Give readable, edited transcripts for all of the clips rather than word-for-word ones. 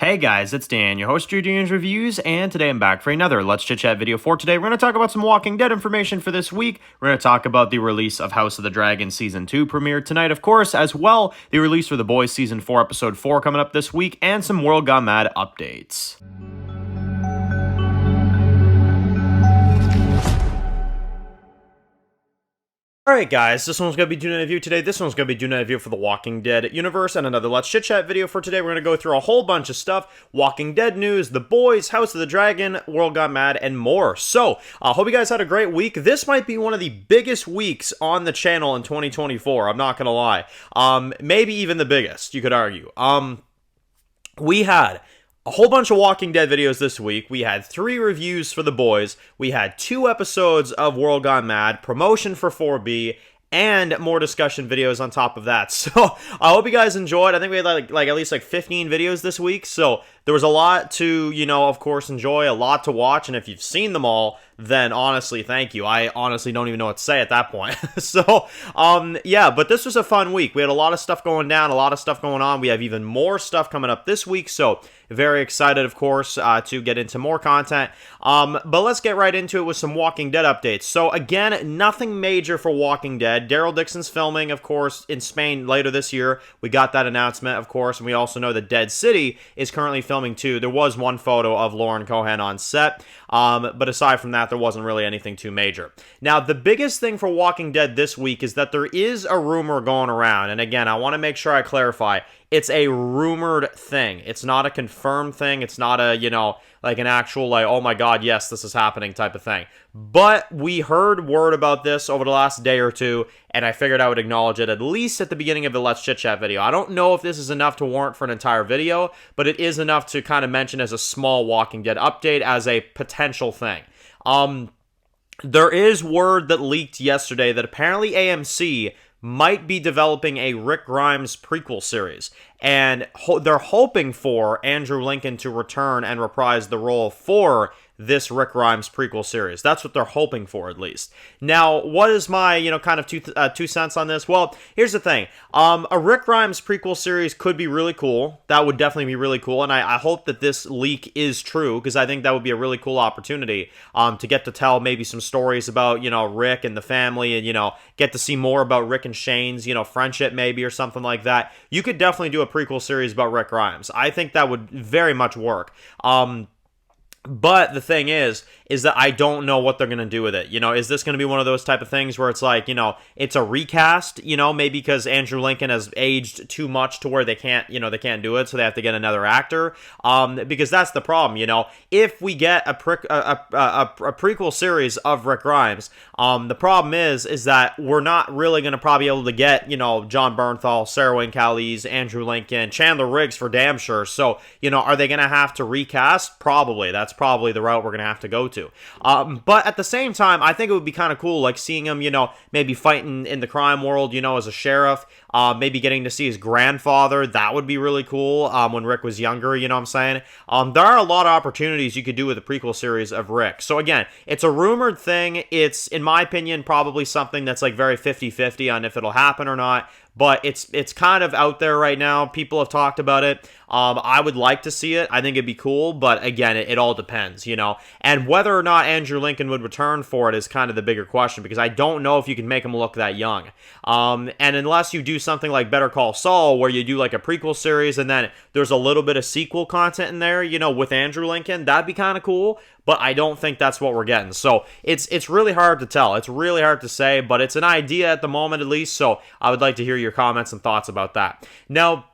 Hey guys, it's Dan, your host of Dan's Reviews, and today I'm back for another Let's Chit Chat video for today. We're going to talk about some Walking Dead information for this week. We're going to talk about the release of House of the Dragon Season 2 premiere tonight, of course, as well the release for The Boys Season 4 Episode 4 coming up this week, and some World Gone Mad updates. Alright guys, this one's going to be doing a review today. This one's going to be doing a review for the Walking Dead universe and another Let's Chit Chat video for today. We're going to go through a whole bunch of stuff. Walking Dead news, The Boys, House of the Dragon, World Gone Mad, and more. So, I hope you guys had a great week. This might be one of the biggest weeks on the channel in 2024, I'm not going to lie. Maybe even the biggest, you could argue. We had a whole bunch of Walking Dead videos this week. We had 3 reviews for The Boys. We had 2 episodes of World Gone Mad, promotion for 4B, and more discussion videos on top of that. So, I hope you guys enjoyed. I think we had like at least 15 videos this week. So, there was a lot to, of course, enjoy, a lot to watch. And if you've seen them all, then honestly, thank you. I honestly don't even know what to say at that point. So, yeah, but this was a fun week. We had a lot of stuff going down, a lot of stuff going on. We have even more stuff coming up this week. So, very excited, of course, to get into more content. But let's get right into it with some Walking Dead updates. So, again, nothing major for Walking Dead. Daryl Dixon's filming, of course, in Spain later this year. We got that announcement, of course, and we also know that Dead City is currently filming too. There was one photo of Lauren Cohan on set, but aside from that, there wasn't really anything too major. Now, the biggest thing for Walking Dead this week is that there is a rumor going around, and again, I want to make sure I clarify, it's a rumored thing. It's not a confirmed thing. It's not a, like an actual, oh my god, yes, this is happening type of thing. But we heard word about this over the last day or two, and I figured I would acknowledge it at least at the beginning of the Let's Chit Chat video. I don't know if this is enough to warrant for an entire video, but it is enough to kind of mention as a small Walking Dead update as a potential thing. There is word that leaked yesterday that apparently AMC might be developing a Rick Grimes prequel series, and they're hoping for Andrew Lincoln to return and reprise the role for this Rick Grimes prequel series. That's what they're hoping for, at least. Now, what is my, kind of two cents on this? Well, here's the thing. A Rick Grimes prequel series could be really cool. That would definitely be really cool, and I hope that this leak is true, because I think that would be a really cool opportunity to get to tell maybe some stories about, Rick and the family, and, get to see more about Rick and Shane's, friendship maybe, or something like that. You could definitely do a prequel series about Rick Grimes. I think that would very much work. But the thing is that I don't know what they're going to do with it. Is this going to be one of those type of things where it's like, it's a recast, maybe because Andrew Lincoln has aged too much to where they can't do it, so they have to get another actor. Because that's the problem, If we get a prequel series of Rick Grimes, the problem is that we're not really going to probably be able to get, John Bernthal, Sarah Wayne Callies, Andrew Lincoln, Chandler Riggs for damn sure. So, are they going to have to recast? Probably. That's probably the route we're going to have to go to. But at the same time, I think it would be kind of cool, like seeing him, maybe fighting in the crime world, as a sheriff, maybe getting to see his grandfather. That would be really cool when Rick was younger, you know what I'm saying? There are a lot of opportunities you could do with a prequel series of Rick. So again, it's a rumored thing. It's, in my opinion, probably something that's like very 50-50 on if it'll happen or not. But it's kind of out there right now. People have talked about it. I would like to see it. I think it'd be cool. But again, it all depends, And whether or not Andrew Lincoln would return for it is kind of the bigger question, because I don't know if you can make him look that young. And unless you do something like Better Call Saul, where you do like a prequel series and then there's a little bit of sequel content in there, with Andrew Lincoln, that'd be kind of cool. But I don't think that's what we're getting. So it's really hard to tell. It's really hard to say, but it's an idea at the moment at least. So I would like to hear your comments and thoughts about that. Now,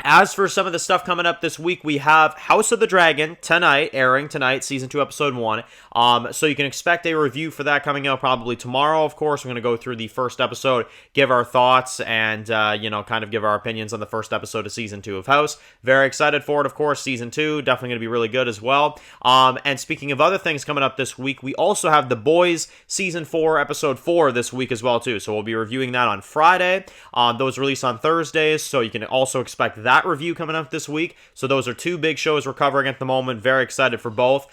as for some of the stuff coming up this week, we have House of the Dragon airing tonight, Season 2, Episode 1. So you can expect a review for that coming out probably tomorrow, of course. We're going to go through the first episode, give our thoughts, and, kind of give our opinions on the first episode of Season 2 of House. Very excited for it, of course. Season 2, definitely going to be really good as well. And speaking of other things coming up this week, we also have The Boys Season 4, Episode 4 this week as well, too. So we'll be reviewing that on Friday. Those release on Thursdays, so you can also expect that review coming up this week. So those are 2 big shows we're covering at the moment. Very excited for both.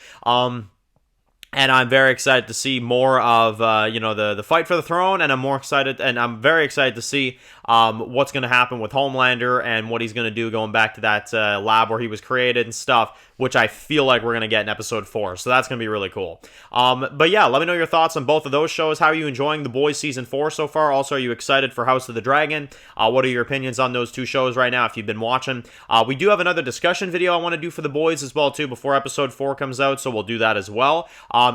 And I'm very excited to see more of, the fight for the throne, and I'm very excited to see what's going to happen with Homelander and what he's going to do going back to that lab where he was created and stuff, which I feel like we're going to get in episode 4. So that's going to be really cool. But yeah, let me know your thoughts on both of those shows. How are you enjoying The Boys Season 4 so far? Also, are you excited for House of the Dragon? What are your opinions on those two shows right now if you've been watching? We do have another discussion video I want to do for The Boys as well too before episode 4 comes out, so we'll do that as well,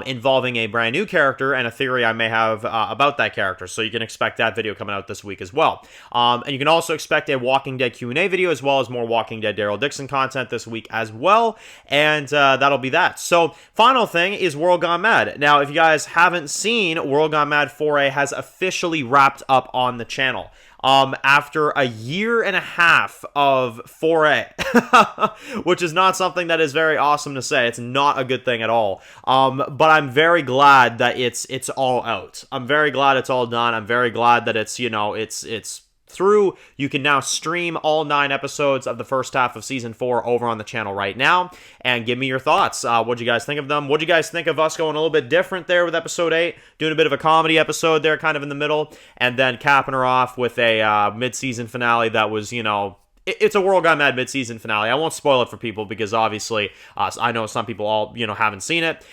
involving a brand new character and a theory I may have about that character, so you can expect that video coming out this week as well. And you can also expect a Walking Dead Q&A video as well as more Walking Dead Daryl Dixon content this week as well, and that'll be that. So, final thing is World Gone Mad. Now, if you guys haven't seen, World Gone Mad 4A has officially wrapped up on the channel. After a year and a half of 4A, which is not something that is very awesome to say. It's not a good thing at all. But I'm very glad that it's all out. I'm very glad it's all done. I'm very glad that it's, you know, it's through. You can now stream all 9 episodes of the first half of Season 4 over on the channel right now, and give me your thoughts. What'd you guys think of them? What'd you guys think of us going a little bit different there with Episode 8, doing a bit of a comedy episode there, kind of in the middle, and then capping her off with a mid-season finale that was, you know, it's a World Gone Mad mid-season finale. I won't spoil it for people because obviously I know some people all, you know, haven't seen it.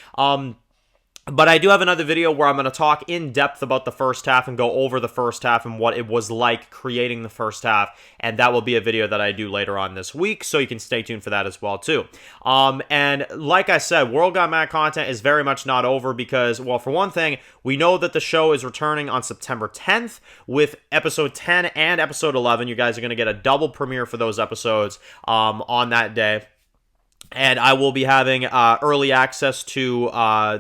But I do have another video where I'm going to talk in depth about the first half and go over the first half and what it was like creating the first half, and that will be a video that I do later on this week, so you can stay tuned for that as well too. And like I said, World Gone Mad content is very much not over because, well, for one thing, we know that the show is returning on September 10th with episode 10 and episode 11. You guys are going to get a double premiere for those episodes on that day. And I will be having early access to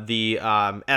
the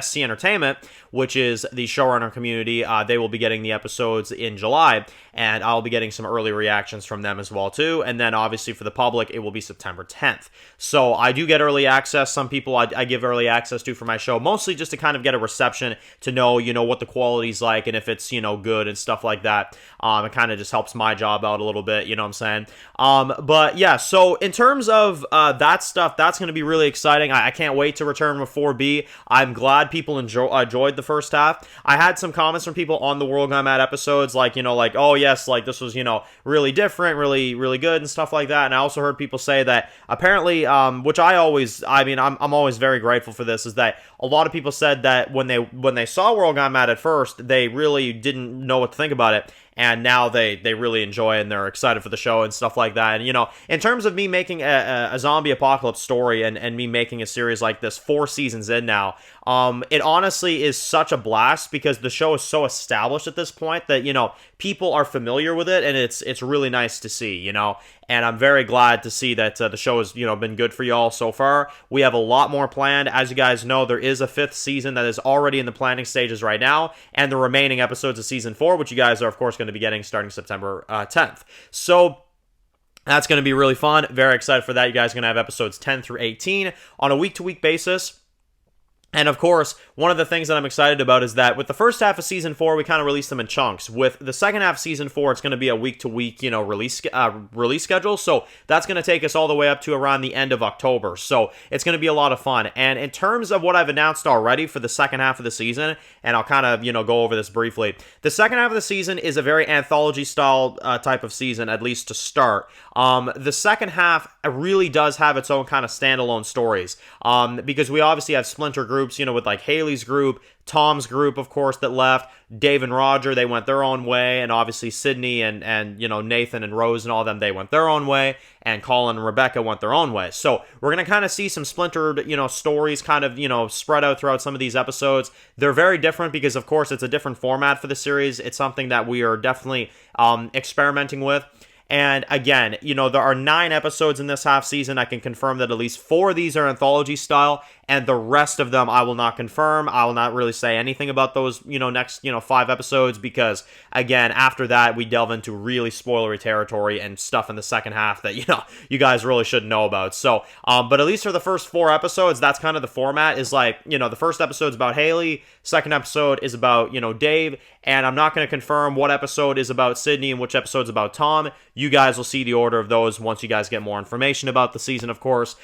SC Entertainment, which is the showrunner community. They will be getting the episodes in July, and I'll be getting some early reactions from them as well, too. And then, obviously, for the public, it will be September 10th. So I do get early access. Some people I give early access to for my show, mostly just to kind of get a reception to know, you know, what the quality's like and if it's, you know, good and stuff like that. It kind of just helps my job out a little bit, you know what I'm saying? But, yeah, so in terms of that stuff, that's going to be really exciting. I can't wait to return with 4B. I'm glad people enjoyed the first half. I had some comments from people on the World Gone Mad episodes, like, you know, like, oh yes, like this was, you know, really different, really, really good and stuff like that. And I also heard people say that apparently, which I'm always very grateful for this, is that a lot of people said that when they saw World Gone Mad at first, they really didn't know what to think about it. And now they really enjoy it and they're excited for the show and stuff like that. And, you know, in terms of me making a zombie apocalypse story and me making a series like this 4 seasons in now, it honestly is such a blast because the show is so established at this point that, you know, people are familiar with it, and it's really nice to see, you know. And I'm very glad to see that the show has, you know, been good for y'all so far. We have a lot more planned. As you guys know, there is a 5th season that is already in the planning stages right now, and the remaining episodes of Season 4, which you guys are, of course, going to be getting starting September 10th. So that's going to be really fun. Very excited for that. You guys are going to have episodes 10 through 18 on a week-to-week basis. And of course, one of the things that I'm excited about is that with the first half of Season 4, we kind of released them in chunks. With the second half of Season 4, it's going to be a week-to-week, you know, release schedule. So that's going to take us all the way up to around the end of October. So it's going to be a lot of fun. And in terms of what I've announced already for the second half of the season, and I'll kind of, you know, go over this briefly. The second half of the season is a very anthology-style type of season, at least to start. The second half really does have its own kind of standalone stories. Because we obviously have splinter groups, you know, with like Haley's group, Tom's group, of course, that left, Dave and Roger, they went their own way, and obviously Sydney and you know, Nathan and Rose and all them, they went their own way, and Colin and Rebecca went their own way. So we're going to kind of see some splintered, you know, stories kind of, you know, spread out throughout some of these episodes. They're very different because, of course, it's a different format for the series. It's something that we are definitely experimenting with. And again, you know, there are 9 episodes in this half season. I can confirm that at least 4 of these are anthology style, and the rest of them I will not confirm. I will not really say anything about those, you know, next, you know, 5 episodes, because again, after that, we delve into really spoilery territory and stuff in the second half that, you know, you guys really should know about. So, but at least for the first 4 episodes, that's kind of the format, is like, you know, the first episode's about Haley, second episode is about, you know, Dave, and I'm not going to confirm what episode is about Sydney and which episode's about Tom. You guys will see the order of those once you guys get more information about the season, of course.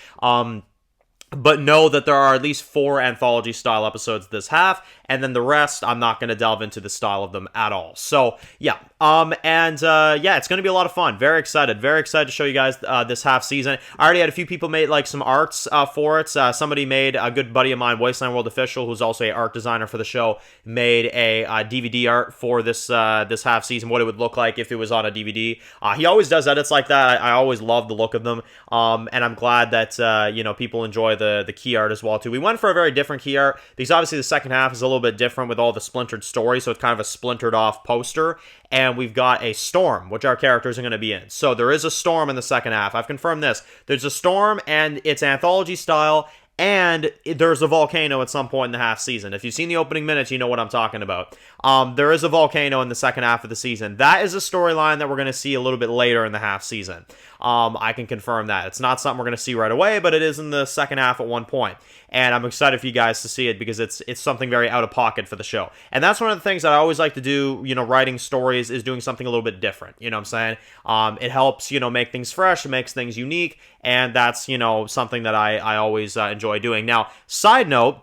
but know that there are at least 4 anthology style episodes this half, and then the rest I'm not going to delve into the style of them at all. So yeah, yeah, it's going to be a lot of fun. Very excited to show you guys this half season. I already had a few people make like some arts for it. Somebody made, a good buddy of mine, Wasteland World Official, who's also an art designer for the show, made a DVD art for this this half season, what it would look like if it was on a DVD. He always does edits like that. I always love the look of them, and I'm glad that you know, people enjoy the key art as well too. We went for a very different key art because obviously the second half is a little bit different with all the splintered stories, so it's kind of a splintered off poster. And we've got a storm, which our characters are going to be in. So there is a storm in the second half. I've confirmed this. There's a storm, and it's anthology style, and there's a volcano at some point in the half season. If you've seen the opening minutes, you know what I'm talking about. There is a volcano in the second half of the season. That is a storyline that we're going to see a little bit later in the half season. I can confirm that. It's not something we're going to see right away, but it is in the second half at one point. And I'm excited for you guys to see it because it's something very out of pocket for the show. And that's one of the things that I always like to do, you know, writing stories, is doing something a little bit different. You know what I'm saying? It helps, you know, make things fresh, it makes things unique, and that's, you know, something that I always enjoy doing. Now, side note,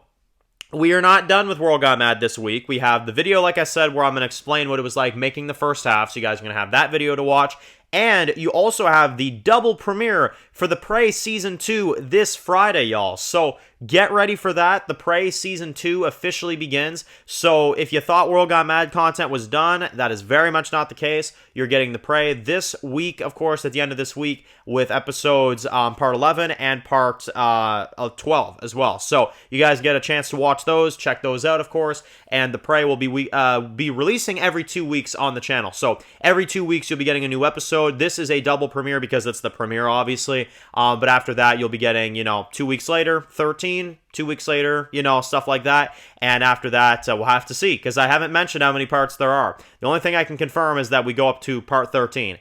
we are not done with World Got Mad this week. We have the video, like I said, where I'm going to explain what it was like making the first half, so you guys are going to have that video to watch. And you also have the double premiere for The Prey Season 2 this Friday, y'all. So get ready for that. The Prey Season 2 officially begins. So if you thought World Got Mad content was done, that is very much not the case. You're getting The Prey this week, of course, at the end of this week, with episodes part 11 and part 12 as well. So you guys get a chance to watch those. Check those out, of course. And The Prey will be releasing every 2 weeks on the channel. So every 2 weeks, you'll be getting a new episode. This is a double premiere because it's the premiere, obviously. But after that, you'll be getting, you know, 2 weeks later, 13, 2 weeks later, you know, stuff like that. And after that, we'll have to see, because I haven't mentioned how many parts there are. The only thing I can confirm is that we go up to part 13.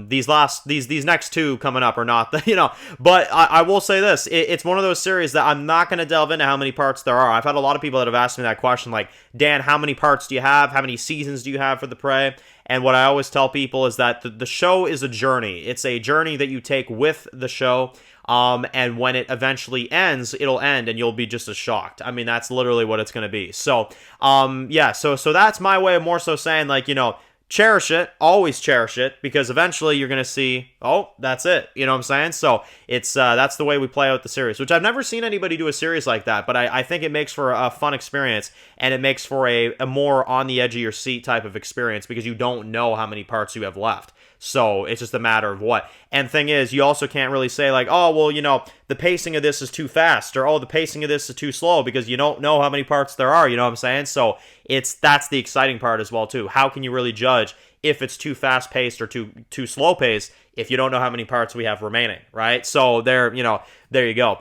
These next two coming up are not, you know, but I will say this, it's one of those series that I'm not going to delve into how many parts there are. I've had a lot of people that have asked me that question, like, Dan, how many parts do you have? How many seasons do you have for The Prey? And what I always tell people is that the show is a journey. It's a journey that you take with the show. And when it eventually ends, it'll end and you'll be just as shocked. I mean, that's literally what it's going to be. So, yeah, so that's my way of more so saying, like, you know, cherish it, always cherish it, because eventually you're going to see, oh, that's it. You know what I'm saying? So it's that's the way we play out the series, which I've never seen anybody do a series like that, but I think it makes for a fun experience, and it makes for a more on the edge of your seat type of experience, because you don't know how many parts you have left. So it's just a matter of what. And thing is, you also can't really say like, oh, well, you know, the pacing of this is too fast, or oh, the pacing of this is too slow, because you don't know how many parts there are, you know what I'm saying? So that's the exciting part as well too. How can you really judge if it's too fast paced or too slow paced if you don't know how many parts we have remaining, right? So there you go.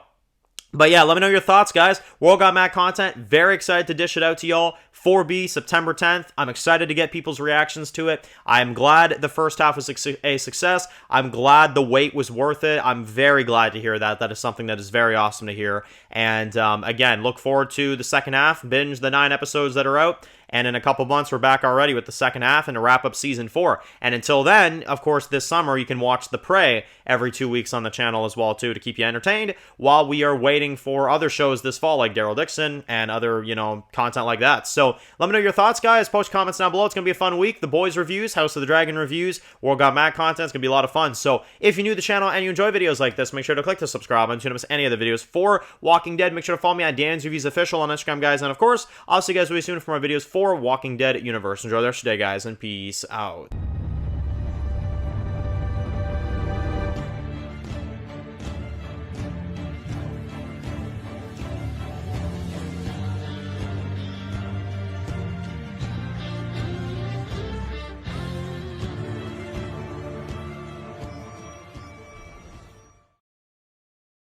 But yeah, let me know your thoughts, guys. World Got Mad content. Very excited to dish it out to y'all. 4B, September 10th. I'm excited to get people's reactions to it. I'm glad the first half was a success. I'm glad the wait was worth it. I'm very glad to hear that. That is something that is very awesome to hear. And again, look forward to the second half. Binge the 9 episodes that are out. And in a couple months, we're back already with the second half and to wrap up Season 4. And until then, of course, this summer, you can watch The Prey every 2 weeks on the channel as well, too, to keep you entertained while we are waiting for other shows this fall, like Daryl Dixon and other, you know, content like that. So let me know your thoughts, guys. Post comments down below. It's going to be a fun week. The Boys reviews, House of the Dragon reviews, World Got Mad content. It's going to be a lot of fun. So if you're new to the channel and you enjoy videos like this, make sure to click the subscribe button so you don't miss any of the videos for Walking Dead. Make sure to follow me at Dan's Reviews Official on Instagram, guys. And of course, I'll see you guys really soon for more videos for Walking Dead Universe. Enjoy the rest of your day, guys, and peace out.